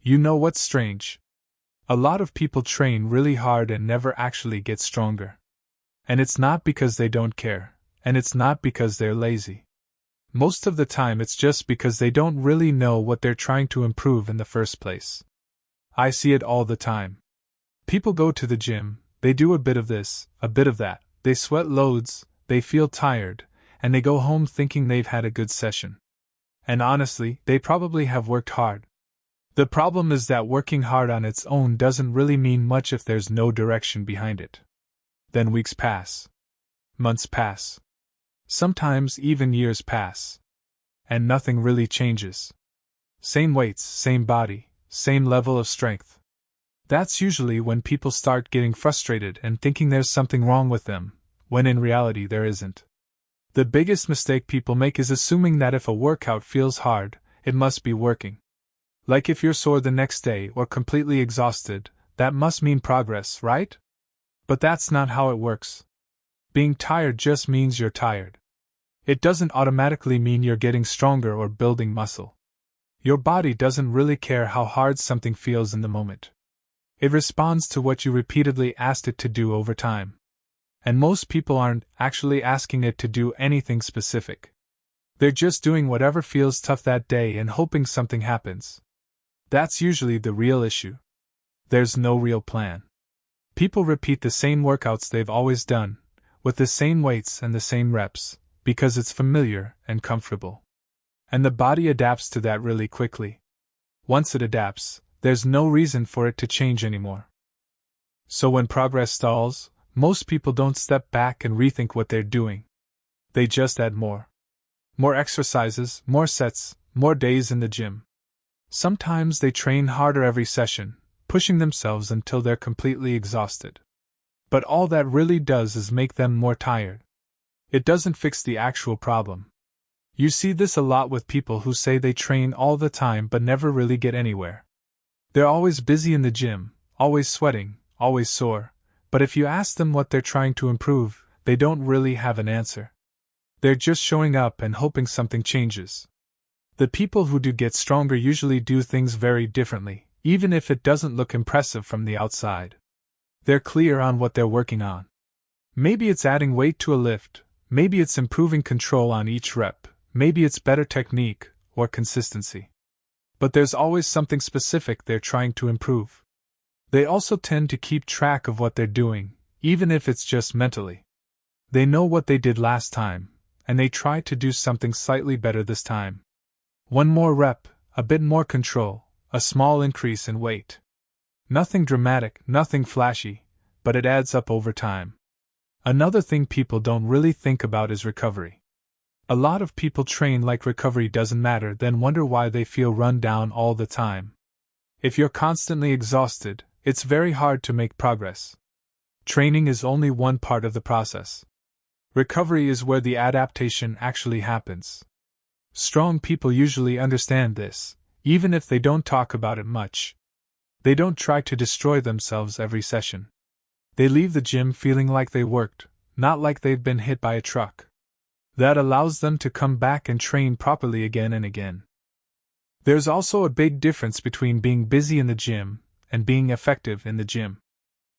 You know what's strange? A lot of people train really hard and never actually get stronger. And it's not because they don't care, and it's not because they're lazy. Most of the time it's just because they don't really know what they're trying to improve in the first place. I see it all the time. People go to the gym, they do a bit of this, a bit of that, they sweat loads, they feel tired, and they go home thinking they've had a good session. And honestly, they probably have worked hard. The problem is that working hard on its own doesn't really mean much if there's no direction behind it. Then weeks pass. Months pass. Sometimes even years pass. And nothing really changes. Same weights, same body, same level of strength. That's usually when people start getting frustrated and thinking there's something wrong with them, when in reality there isn't. The biggest mistake people make is assuming that if a workout feels hard, it must be working. Like if you're sore the next day or completely exhausted, that must mean progress, right? But that's not how it works. Being tired just means you're tired. It doesn't automatically mean you're getting stronger or building muscle. Your body doesn't really care how hard something feels in the moment. It responds to what you repeatedly asked it to do over time. And most people aren't actually asking it to do anything specific. They're just doing whatever feels tough that day and hoping something happens. That's usually the real issue. There's no real plan. People repeat the same workouts they've always done, with the same weights and the same reps, because it's familiar and comfortable. And the body adapts to that really quickly. Once it adapts, there's no reason for it to change anymore. So when progress stalls, most people don't step back and rethink what they're doing. They just add more. More exercises, more sets, more days in the gym. Sometimes they train harder every session, pushing themselves until they're completely exhausted. But all that really does is make them more tired. It doesn't fix the actual problem. You see this a lot with people who say they train all the time but never really get anywhere. They're always busy in the gym, always sweating, always sore, but if you ask them what they're trying to improve, they don't really have an answer. They're just showing up and hoping something changes. The people who do get stronger usually do things very differently, even if it doesn't look impressive from the outside. They're clear on what they're working on. Maybe it's adding weight to a lift, maybe it's improving control on each rep, maybe it's better technique or consistency. But there's always something specific they're trying to improve. They also tend to keep track of what they're doing, even if it's just mentally. They know what they did last time, and they try to do something slightly better this time. One more rep, a bit more control, a small increase in weight. Nothing dramatic, nothing flashy, but it adds up over time. Another thing people don't really think about is recovery. A lot of people train like recovery doesn't matter, then wonder why they feel run down all the time. If you're constantly exhausted, it's very hard to make progress. Training is only one part of the process. Recovery is where the adaptation actually happens. Strong people usually understand this, even if they don't talk about it much. They don't try to destroy themselves every session. They leave the gym feeling like they worked, not like they've been hit by a truck. That allows them to come back and train properly again and again. There's also a big difference between being busy in the gym and being effective in the gym.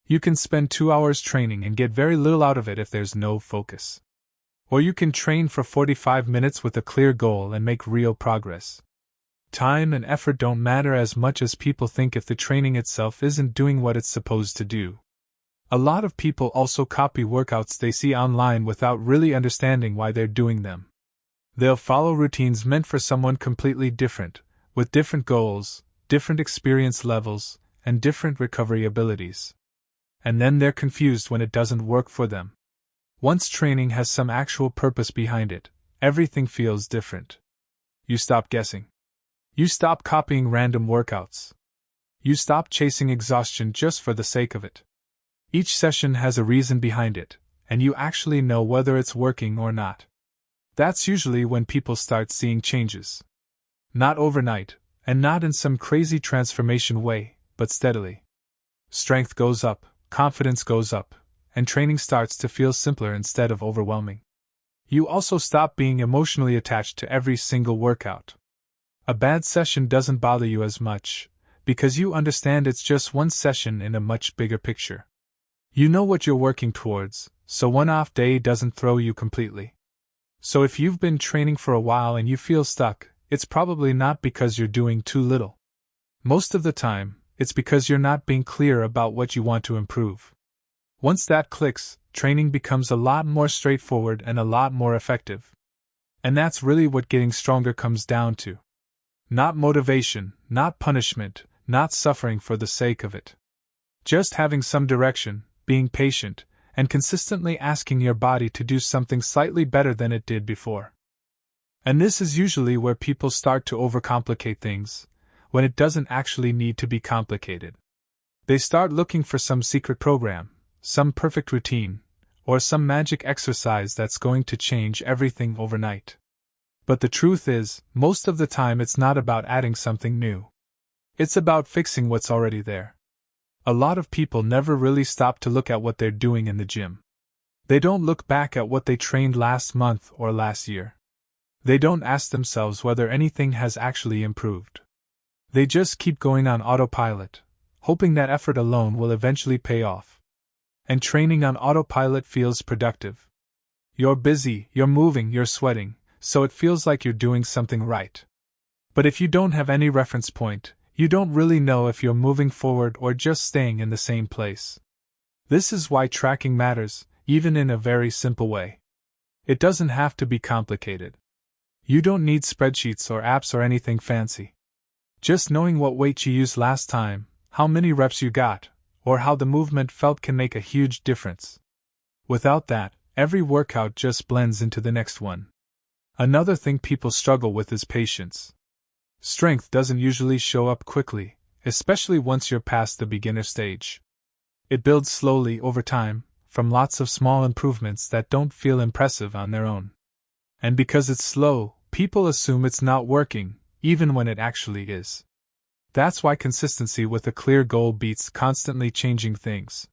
You can spend 2 hours training and get very little out of it if there's no focus. Or you can train for 45 minutes with a clear goal and make real progress. Time and effort don't matter as much as people think if the training itself isn't doing what it's supposed to do. A lot of people also copy workouts they see online without really understanding why they're doing them. They'll follow routines meant for someone completely different, with different goals, different experience levels, and different recovery abilities. And then they're confused when it doesn't work for them. Once training has some actual purpose behind it, everything feels different. You stop guessing. You stop copying random workouts. You stop chasing exhaustion just for the sake of it. Each session has a reason behind it, and you actually know whether it's working or not. That's usually when people start seeing changes. Not overnight, and not in some crazy transformation way, but steadily. Strength goes up, confidence goes up, and training starts to feel simpler instead of overwhelming. You also stop being emotionally attached to every single workout. A bad session doesn't bother you as much, because you understand it's just one session in a much bigger picture. You know what you're working towards, so one off day doesn't throw you completely. So if you've been training for a while and you feel stuck, it's probably not because you're doing too little. Most of the time, it's because you're not being clear about what you want to improve. Once that clicks, training becomes a lot more straightforward and a lot more effective. And that's really what getting stronger comes down to. Not motivation, not punishment, not suffering for the sake of it. Just having some direction, being patient, and consistently asking your body to do something slightly better than it did before. And this is usually where people start to overcomplicate things, when it doesn't actually need to be complicated. They start looking for some secret program, some perfect routine, or some magic exercise that's going to change everything overnight. But the truth is, most of the time it's not about adding something new. It's about fixing what's already there. A lot of people never really stop to look at what they're doing in the gym. They don't look back at what they trained last month or last year. They don't ask themselves whether anything has actually improved. They just keep going on autopilot, hoping that effort alone will eventually pay off. And training on autopilot feels productive. You're busy, you're moving, you're sweating, so it feels like you're doing something right. But if you don't have any reference point, you don't really know if you're moving forward or just staying in the same place. This is why tracking matters, even in a very simple way. It doesn't have to be complicated. You don't need spreadsheets or apps or anything fancy. Just knowing what weight you used last time, how many reps you got, or how the movement felt can make a huge difference. Without that, every workout just blends into the next one. Another thing people struggle with is patience. Strength doesn't usually show up quickly, especially once you're past the beginner stage. It builds slowly over time, from lots of small improvements that don't feel impressive on their own. And because it's slow, people assume it's not working, even when it actually is. That's why consistency with a clear goal beats constantly changing things.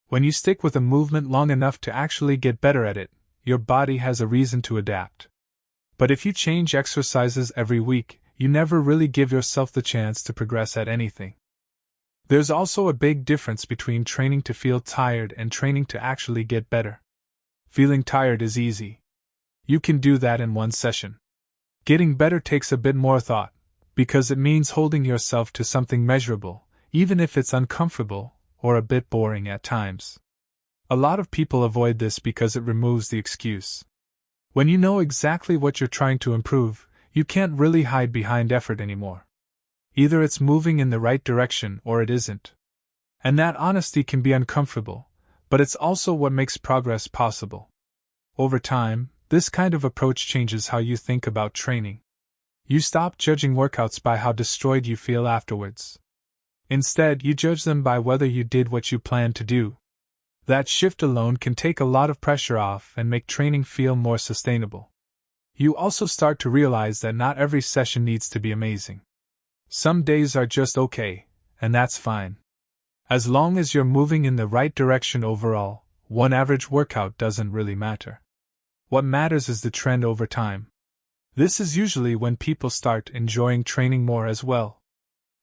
When you stick with a movement long enough to actually get better at it, your body has a reason to adapt. But if you change exercises every week, you never really give yourself the chance to progress at anything. There's also a big difference between training to feel tired and training to actually get better. Feeling tired is easy. You can do that in one session. Getting better takes a bit more thought, because it means holding yourself to something measurable, even if it's uncomfortable or a bit boring at times. A lot of people avoid this because it removes the excuse. When you know exactly what you're trying to improve, you can't really hide behind effort anymore. Either it's moving in the right direction or it isn't. And that honesty can be uncomfortable, but it's also what makes progress possible. Over time, this kind of approach changes how you think about training. You stop judging workouts by how destroyed you feel afterwards. Instead, you judge them by whether you did what you planned to do. That shift alone can take a lot of pressure off and make training feel more sustainable. You also start to realize that not every session needs to be amazing. Some days are just okay, and that's fine. As long as you're moving in the right direction overall, one average workout doesn't really matter. What matters is the trend over time. This is usually when people start enjoying training more as well.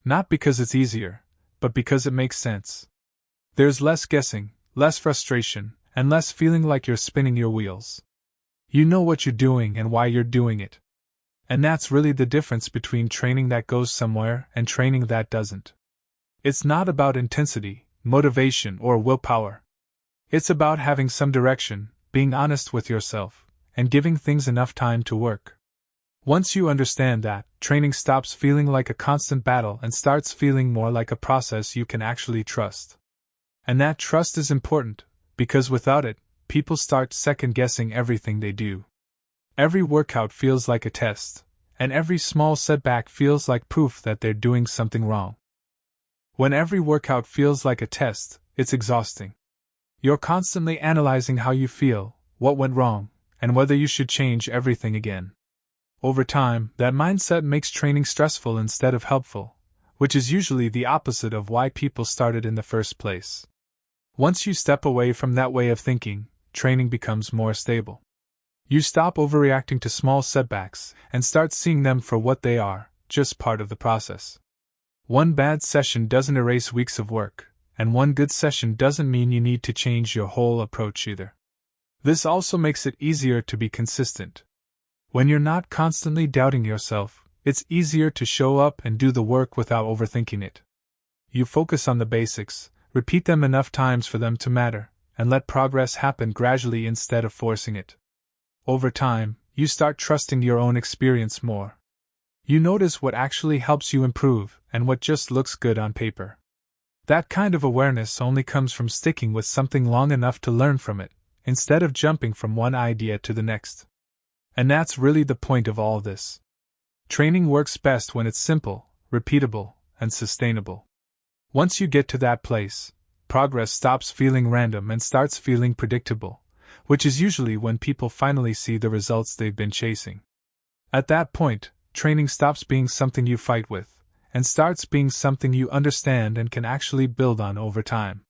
Not because it's easier, but because it makes sense. There's less guessing, less frustration, and less feeling like you're spinning your wheels. You know what you're doing and why you're doing it. And that's really the difference between training that goes somewhere and training that doesn't. It's not about intensity, motivation, or willpower. It's about having some direction, being honest with yourself, and giving things enough time to work. Once you understand that, training stops feeling like a constant battle and starts feeling more like a process you can actually trust. And that trust is important, because without it, people start second-guessing everything they do. Every workout feels like a test, and every small setback feels like proof that they're doing something wrong. When every workout feels like a test, it's exhausting. You're constantly analyzing how you feel, what went wrong, and whether you should change everything again. Over time, that mindset makes training stressful instead of helpful, which is usually the opposite of why people started in the first place. Once you step away from that way of thinking, training becomes more stable. You stop overreacting to small setbacks and start seeing them for what they are, just part of the process. One bad session doesn't erase weeks of work, and one good session doesn't mean you need to change your whole approach either. This also makes it easier to be consistent. When you're not constantly doubting yourself, it's easier to show up and do the work without overthinking it. You focus on the basics, repeat them enough times for them to matter, and let progress happen gradually instead of forcing it. Over time, you start trusting your own experience more. You notice what actually helps you improve and what just looks good on paper. That kind of awareness only comes from sticking with something long enough to learn from it, instead of jumping from one idea to the next. And that's really the point of all this. Training works best when it's simple, repeatable, and sustainable. Once you get to that place, progress stops feeling random and starts feeling predictable, which is usually when people finally see the results they've been chasing. At that point, training stops being something you fight with, and starts being something you understand and can actually build on over time.